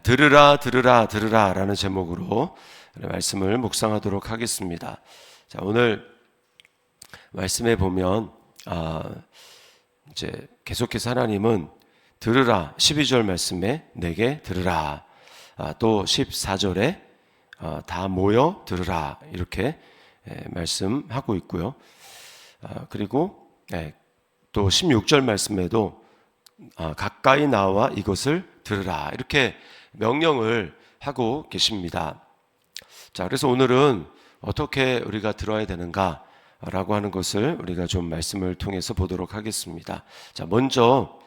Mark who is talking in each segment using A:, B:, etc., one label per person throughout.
A: 들으라 들으라 들으라 라는 제목으로 말씀을 묵상하도록 하겠습니다. 자, 오늘 말씀에 보면 이제 계속해서 하나님은 들으라 12절 말씀에 내게 들으라, 또 14절에 다 모여 들으라 이렇게 말씀하고 있고요. 그리고 또 16절 말씀에도 가까이 나와 이것을 들으라 이렇게 명령을 하고 계십니다. 자, 그래서 오늘은 어떻게 우리가 들어야 되는가 라고 하는 것을 우리가 좀 말씀을 통해서 보도록 하겠습니다. 자, 먼저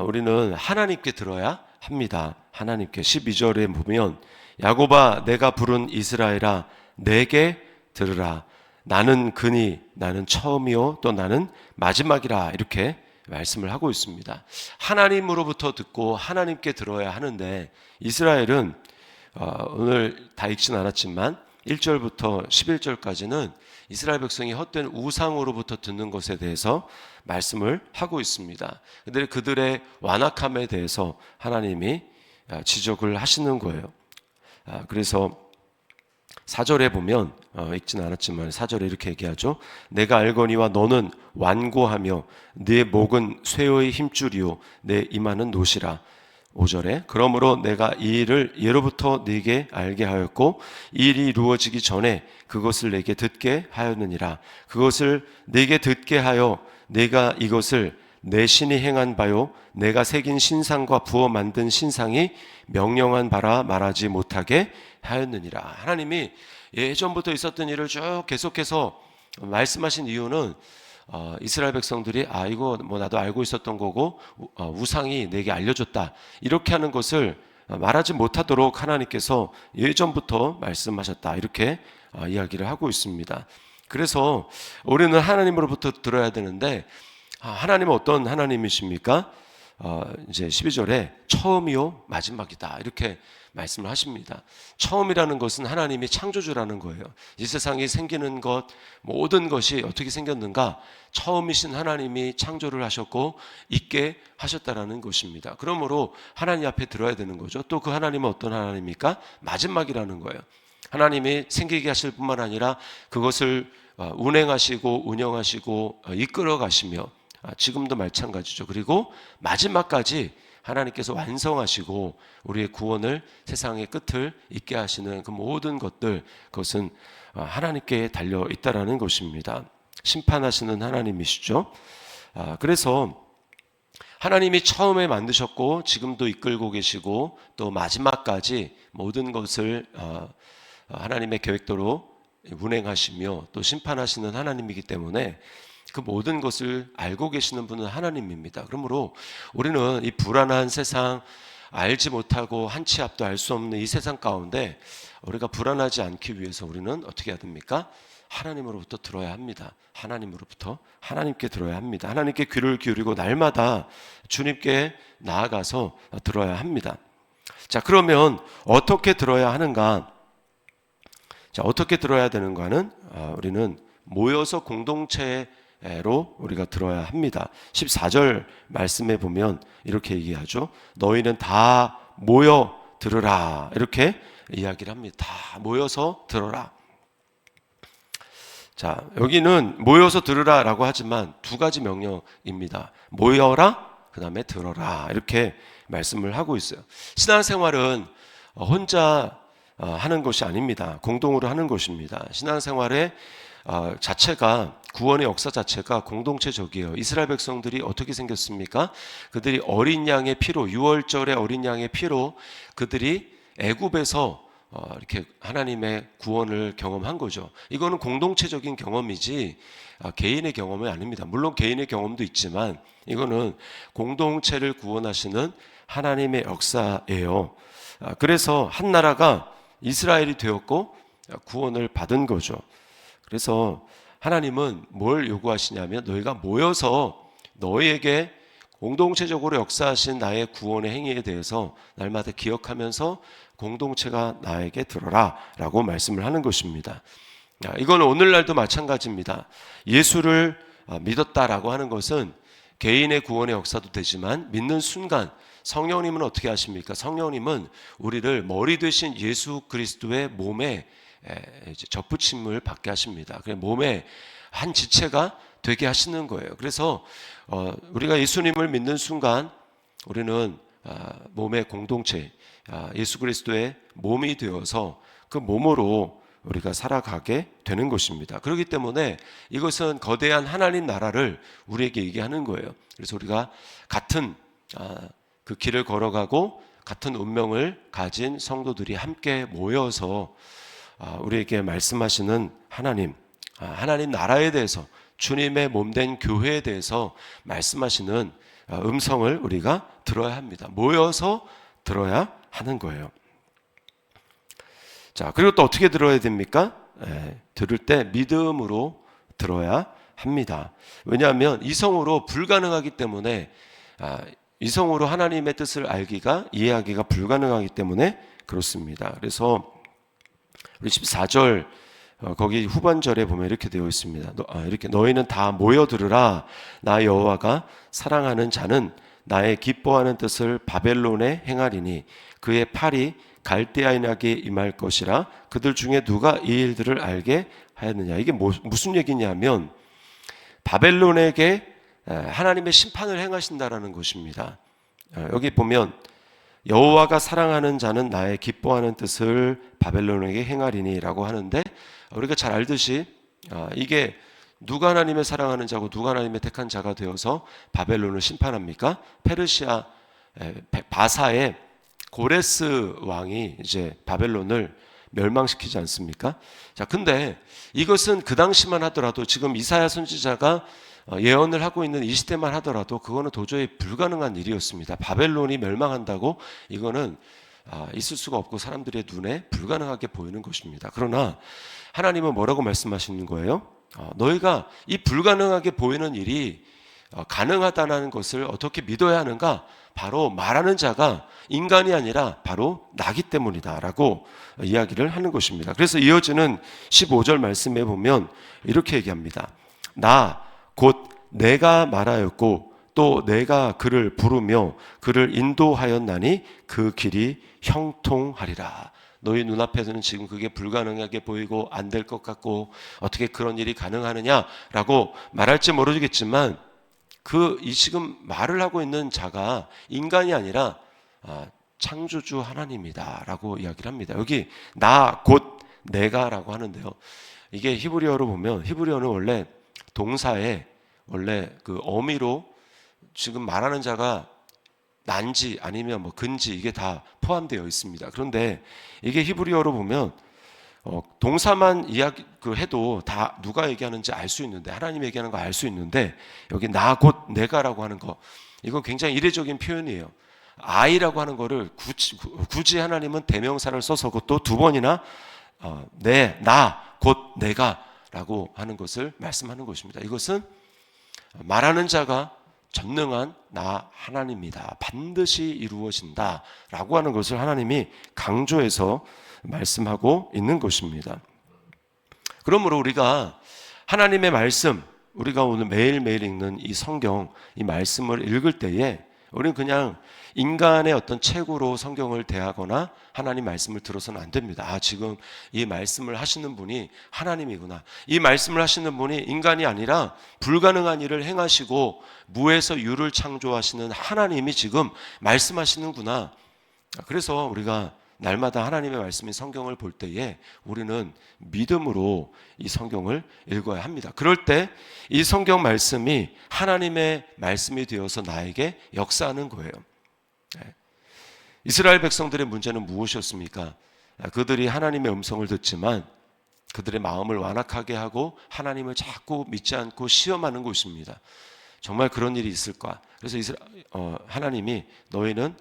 A: 우리는 하나님께 들어야 합니다. 하나님께 12절에 보면 야곱아 내가 부른 이스라엘아 내게 들으라 나는 그니 나는 처음이요 또 나는 마지막이라 이렇게 말씀을 하고 있습니다. 하나님으로부터 듣고 하나님께 들어야 하는데 이스라엘은 오늘 다 읽진 않았지만 1절부터 11절까지는 이스라엘 백성이 헛된 우상으로부터 듣는 것에 대해서 말씀을 하고 있습니다. 근데 그들의 완악함에 대해서 하나님이 지적을 하시는 거예요. 그래서 4절에 보면 읽진 않았지만 4절에 이렇게 얘기하죠. 내가 알거니와 너는 완고하며 네 목은 쇠의 힘줄이요 내 이마는 노시라. 5절에 그러므로 내가 이 일을 예로부터 네게 알게 하였고 이 일이 이루어지기 전에 그것을 내게 듣게 하였느니라. 그것을 내게 듣게 하여 내가 이것을 내 신이 행한 바요 내가 새긴 신상과 부어 만든 신상이 명령한 바라 말하지 못하게 하였느니라. 하나님이 예전부터 있었던 일을 쭉 계속해서 말씀하신 이유는 이스라엘 백성들이 이거 뭐 나도 알고 있었던 거고 우상이 내게 알려줬다 이렇게 하는 것을 말하지 못하도록 하나님께서 예전부터 말씀하셨다 이렇게 이야기를 하고 있습니다. 그래서 우리는 하나님으로부터 들어야 되는데 하나님은 어떤 하나님이십니까? 이제 12절에 처음이요 마지막이다 이렇게 말씀을 하십니다. 처음이라는 것은 하나님이 창조주라는 거예요. 이 세상이 생기는 것 모든 것이 어떻게 생겼는가 처음이신 하나님이 창조를 하셨고 있게 하셨다라는 것입니다. 그러므로 하나님 앞에 들어야 되는 거죠. 또 그 하나님은 어떤 하나님입니까? 마지막이라는 거예요. 하나님이 생기게 하실 뿐만 아니라 그것을 운행하시고 운영하시고 이끌어 가시며 지금도 마찬가지죠. 그리고 마지막까지 하나님께서 완성하시고 우리의 구원을 세상의 끝을 있게 하시는 그 모든 것들 그것은 하나님께 달려 있다라는 것입니다. 심판하시는 하나님이시죠. 그래서 하나님이 처음에 만드셨고 지금도 이끌고 계시고 또 마지막까지 모든 것을 하나님의 계획대로 운행하시며 또 심판하시는 하나님이기 때문에 그 모든 것을 알고 계시는 분은 하나님입니다. 그러므로 우리는 이 불안한 세상 알지 못하고 한 치 앞도 알 수 없는 이 세상 가운데 우리가 불안하지 않기 위해서 우리는 어떻게 해야 됩니까? 하나님으로부터 들어야 합니다. 하나님으로부터 하나님께 들어야 합니다. 하나님께 귀를 기울이고 날마다 주님께 나아가서 들어야 합니다. 자, 그러면 어떻게 들어야 하는가? 자, 어떻게 들어야 되는가는 우리는 모여서 공동체로 우리가 들어야 합니다. 14절 말씀에 보면 이렇게 얘기하죠. 너희는 다 모여 들으라 이렇게 이야기를 합니다. 다 모여서 들어라. 자, 여기는 모여서 들으라 라고 하지만 두 가지 명령입니다. 모여라 그 다음에 들어라 이렇게 말씀을 하고 있어요. 신앙생활은 혼자 하는 것이 아닙니다. 공동으로 하는 것입니다. 신앙생활의 자체가 구원의 역사 자체가 공동체적이에요. 이스라엘 백성들이 어떻게 생겼습니까? 그들이 어린 양의 피로 6월절의 어린 양의 피로 그들이 애굽에서 이렇게 하나님의 구원을 경험한 거죠. 이거는 공동체적인 경험이지 개인의 경험이 아닙니다. 물론 개인의 경험도 있지만 이거는 공동체를 구원하시는 하나님의 역사예요. 그래서 한 나라가 이스라엘이 되었고 구원을 받은 거죠. 그래서 하나님은 뭘 요구하시냐면 너희가 모여서 너희에게 공동체적으로 역사하신 나의 구원의 행위에 대해서 날마다 기억하면서 공동체가 나에게 들어라 라고 말씀을 하는 것입니다. 이건 오늘날도 마찬가지입니다. 예수를 믿었다라고 하는 것은 개인의 구원의 역사도 되지만 믿는 순간 성령님은 어떻게 하십니까? 성령님은 우리를 머리 되신 예수 그리스도의 몸에 이제 접붙임을 받게 하십니다. 그래서 몸의 한 지체가 되게 하시는 거예요. 그래서 우리가 예수님을 믿는 순간 우리는 몸의 공동체, 예수 그리스도의 몸이 되어서 그 몸으로 우리가 살아가게 되는 것입니다. 그렇기 때문에 이것은 거대한 하나님 나라를 우리에게 얘기하는 거예요. 그래서 우리가 같은 그 길을 걸어가고 같은 운명을 가진 성도들이 함께 모여서 우리에게 말씀하시는 하나님 나라에 대해서, 주님의 몸된 교회에 대해서 말씀하시는 음성을 우리가 들어야 합니다. 모여서 들어야 하는 거예요. 자, 그리고 또 어떻게 들어야 됩니까? 들을 때 믿음으로 들어야 합니다. 왜냐하면 이성으로 불가능하기 때문에, 이성으로 하나님의 뜻을 알기가, 이해하기가 불가능하기 때문에 그렇습니다. 그래서 우리 14절 거기 후반절에 보면 이렇게 되어 있습니다. 이렇게 너희는 다 모여 들으라. 나 여호와가 사랑하는 자는 나의 기뻐하는 뜻을 바벨론에 행하리니 그의 팔이 갈대아인에게 임할 것이라. 그들 중에 누가 이 일들을 알게 하였느냐. 이게 무슨 얘기냐면 바벨론에게 하나님의 심판을 행하신다라는 것입니다. 여기 보면 여호와가 사랑하는 자는 나의 기뻐하는 뜻을 바벨론에게 행하리니 라고 하는데, 우리가 잘 알듯이 이게 누가 하나님의 사랑하는 자고 누가 하나님의 택한 자가 되어서 바벨론을 심판합니까? 페르시아 바사의 고레스 왕이 이제 바벨론을 멸망시키지 않습니까? 자, 근데 이것은 그 당시만 하더라도, 지금 이사야 선지자가 예언을 하고 있는 이 시대만 하더라도 그거는 도저히 불가능한 일이었습니다. 바벨론이 멸망한다고 이거는 있을 수가 없고 사람들의 눈에 불가능하게 보이는 것입니다. 그러나 하나님은 뭐라고 말씀하시는 거예요? 너희가 이 불가능하게 보이는 일이 가능하다는 것을 어떻게 믿어야 하는가? 바로 말하는 자가 인간이 아니라 바로 나기 때문이다 라고 이야기를 하는 것입니다. 그래서 이어지는 15절 말씀에 보면 이렇게 얘기합니다. 나 곧 내가 말하였고 또 내가 그를 부르며 그를 인도하였나니 그 길이 형통하리라. 너희 눈앞에서는 지금 그게 불가능하게 보이고 안 될 것 같고 어떻게 그런 일이 가능하느냐라고 말할지 모르겠지만, 이 지금 말을 하고 있는 자가 인간이 아니라 창조주 하나님이다라고 이야기를 합니다. 여기 나 곧 내가라고 하는데요. 이게 히브리어로 보면, 히브리어는 원래 동사에 원래 그 어미로 지금 말하는 자가 난지 아니면 뭐 근지 이게 다 포함되어 있습니다. 그런데 이게 히브리어로 보면 동사만 이야기 해도 다 누가 얘기하는지 알 수 있는데, 하나님 얘기하는 거 알 수 있는데, 여기 나 곧 내가라고 하는 거, 이건 굉장히 이례적인 표현이에요. I라고 하는 거를 굳이 하나님은 대명사를 써서 또 두 번이나 나 곧 내가라고 하는 것을 말씀하는 것입니다. 이것은 말하는 자가 전능한 나 하나님이다, 반드시 이루어진다 라고 하는 것을 하나님이 강조해서 말씀하고 있는 것입니다. 그러므로 우리가 하나님의 말씀, 우리가 오늘 매일매일 읽는 이 성경, 이 말씀을 읽을 때에 우리는 그냥 인간의 어떤 책으로 성경을 대하거나 하나님 말씀을 들어서는 안 됩니다. 지금 이 말씀을 하시는 분이 하나님이구나. 이 말씀을 하시는 분이 인간이 아니라 불가능한 일을 행하시고 무에서 유를 창조하시는 하나님이 지금 말씀하시는구나. 그래서 우리가 날마다 하나님의 말씀인 성경을 볼 때에 우리는 믿음으로 이 성경을 읽어야 합니다. 그럴 때 이 성경 말씀이 하나님의 말씀이 되어서 나에게 역사하는 거예요. 이스라엘 백성들의 문제는 무엇이었습니까? 그들이 하나님의 음성을 듣지만 그들의 마음을 완악하게 하고 하나님을 자꾸 믿지 않고 시험하는 것입니다. 정말 그런 일이 있을까? 그래서 하나님이 너희는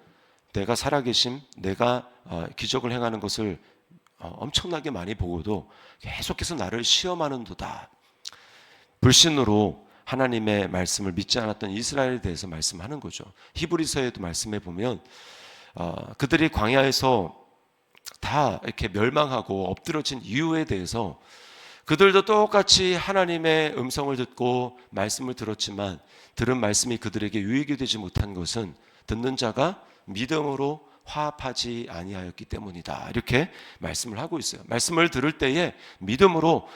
A: 내가 살아계심, 내가 기적을 행하는 것을 엄청나게 많이 보고도 계속해서 나를 시험하는도다. 불신으로 하나님의 말씀을 믿지 않았던 이스라엘에 대해서 말씀하는 거죠. 히브리서에도 말씀해 보면 그들이 광야에서 다 이렇게 멸망하고 엎드러진 이유에 대해서 그들도 똑같이 하나님의 음성을 듣고 말씀을 들었지만 들은 말씀이 그들에게 유익이 되지 못한 것은 듣는 자가 믿음으로 화합하지 아니하였기 때문이다. 이렇게 말씀을 하고 있어요. 말씀을 들을 때에 믿음으로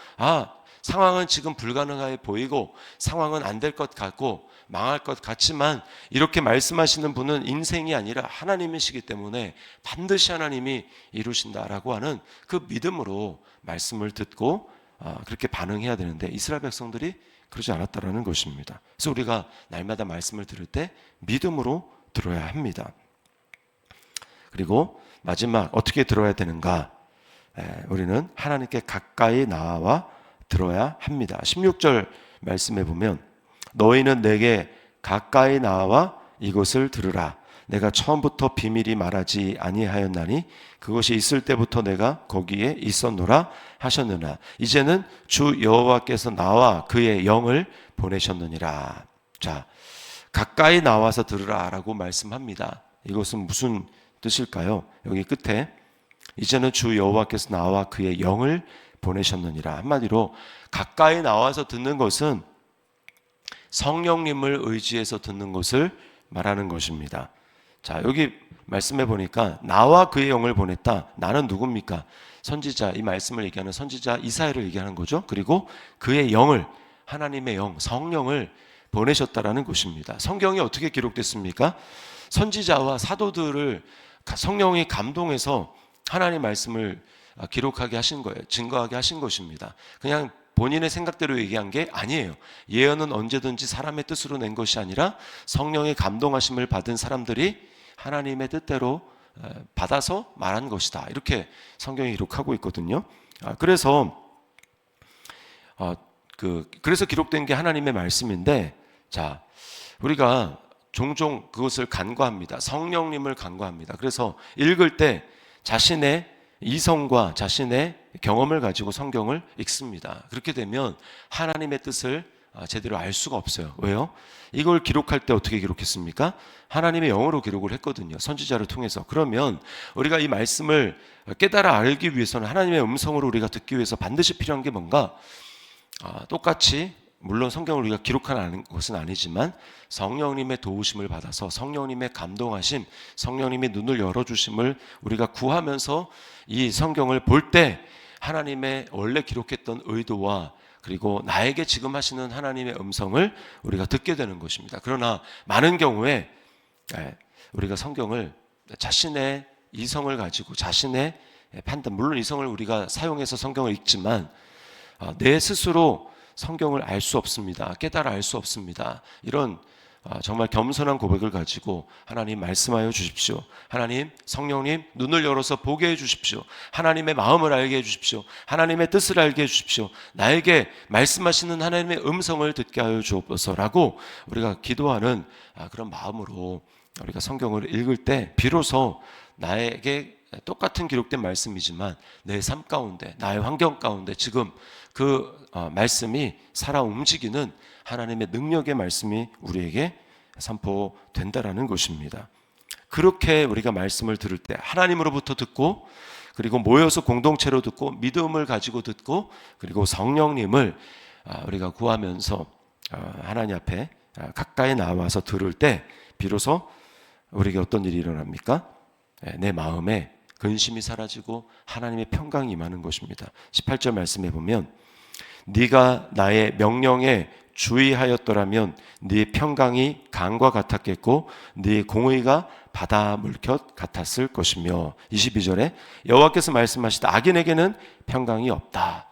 A: 상황은 지금 불가능해 보이고 상황은 안 될 것 같고 망할 것 같지만 이렇게 말씀하시는 분은 인생이 아니라 하나님이시기 때문에 반드시 하나님이 이루신다라고 하는 그 믿음으로 말씀을 듣고 그렇게 반응해야 되는데 이스라엘 백성들이 그러지 않았다라는 것입니다. 그래서 우리가 날마다 말씀을 들을 때 믿음으로 들어야 합니다. 그리고 마지막 어떻게 들어야 되는가? 우리는 하나님께 가까이 나와 들어야 합니다. 16절 말씀에 보면 너희는 내게 가까이 나와 이것을 들으라. 내가 처음부터 비밀이 말하지 아니하였나니 그것이 있을 때부터 내가 거기에 있었노라 하셨느나 이제는 주 여호와께서 나와 그의 영을 보내셨느니라. 자, 가까이 나와서 들으라라고 말씀합니다. 이것은 무슨 뜻일까요? 여기 끝에 이제는 주 여호와께서 나와 그의 영을 보내셨느니라. 한마디로 가까이 나와서 듣는 것은 성령님을 의지해서 듣는 것을 말하는 것입니다. 자, 여기 말씀해 보니까 나와 그의 영을 보냈다. 나는 누굽니까? 선지자, 이 말씀을 얘기하는 선지자 이사야를 얘기하는 거죠. 그리고 그의 영을, 하나님의 영, 성령을 보내셨다라는 것입니다. 성경이 어떻게 기록됐습니까? 선지자와 사도들을 성령이 감동해서 하나님 말씀을 기록하게 하신 거예요. 증거하게 하신 것입니다. 그냥 본인의 생각대로 얘기한 게 아니에요. 예언은 언제든지 사람의 뜻으로 낸 것이 아니라 성령의 감동하심을 받은 사람들이 하나님의 뜻대로 받아서 말한 것이다. 이렇게 성경이 기록하고 있거든요. 그래서 기록된 게 하나님의 말씀인데, 자, 우리가 종종 그것을 간과합니다. 성령님을 간과합니다. 그래서 읽을 때 자신의 이성과 자신의 경험을 가지고 성경을 읽습니다. 그렇게 되면 하나님의 뜻을 제대로 알 수가 없어요. 왜요? 이걸 기록할 때 어떻게 기록했습니까? 하나님의 영어로 기록을 했거든요. 선지자를 통해서. 그러면 우리가 이 말씀을 깨달아 알기 위해서는 하나님의 음성으로 우리가 듣기 위해서 반드시 필요한 게 뭔가? 똑같이 물론 성경을 우리가 기록하는 것은 아니지만 성령님의 도우심을 받아서 성령님의 감동하심, 성령님의 눈을 열어주심을 우리가 구하면서 이 성경을 볼 때 하나님의 원래 기록했던 의도와 그리고 나에게 지금 하시는 하나님의 음성을 우리가 듣게 되는 것입니다. 그러나 많은 경우에 우리가 성경을 자신의 이성을 가지고 자신의 판단, 물론 이성을 우리가 사용해서 성경을 읽지만 내 스스로 성경을 알 수 없습니다. 깨달아 알 수 없습니다. 이런 정말 겸손한 고백을 가지고 하나님 말씀하여 주십시오. 하나님 성령님 눈을 열어서 보게 해 주십시오. 하나님의 마음을 알게 해 주십시오. 하나님의 뜻을 알게 해 주십시오. 나에게 말씀하시는 하나님의 음성을 듣게 하여 주옵소서라고 우리가 기도하는 그런 마음으로 우리가 성경을 읽을 때 비로소 나에게 똑같은 기록된 말씀이지만 내 삶 가운데 나의 환경 가운데 지금 그 말씀이 살아 움직이는 하나님의 능력의 말씀이 우리에게 선포된다라는 것입니다. 그렇게 우리가 말씀을 들을 때 하나님으로부터 듣고 그리고 모여서 공동체로 듣고 믿음을 가지고 듣고 그리고 성령님을 우리가 구하면서 하나님 앞에 가까이 나와서 들을 때 비로소 우리에게 어떤 일이 일어납니까? 내 마음에 근심이 사라지고 하나님의 평강이 임하는 것입니다. 18절 말씀해 보면 네가 나의 명령에 주의하였더라면 네 평강이 강과 같았겠고 네 공의가 바다 물결 같았을 것이며 22절에 여호와께서 말씀하시다 악인에게는 평강이 없다.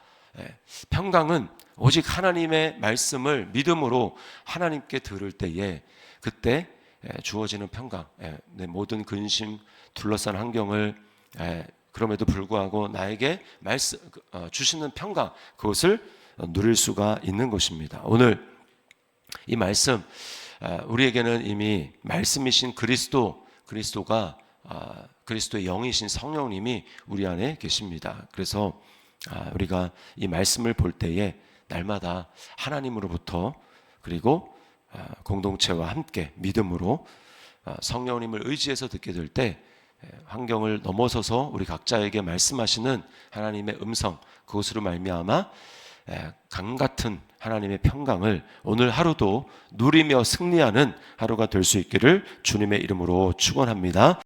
A: 평강은 오직 하나님의 말씀을 믿음으로 하나님께 들을 때에 그때 주어지는 평강, 내 모든 근심 둘러싼 환경을 그럼에도 불구하고 나에게 주시는 평강, 그것을 누릴 수가 있는 것입니다. 오늘 이 말씀 우리에게는 이미 말씀이신 그리스도가 그리스도의 영이신 성령님이 우리 안에 계십니다. 그래서 우리가 이 말씀을 볼 때에 날마다 하나님으로부터 그리고 공동체와 함께 믿음으로 성령님을 의지해서 듣게 될 때 환경을 넘어서서 우리 각자에게 말씀하시는 하나님의 음성 그것으로 말미암아 강 같은 하나님의 평강을 오늘 하루도 누리며 승리하는 하루가 될 수 있기를 주님의 이름으로 축원합니다.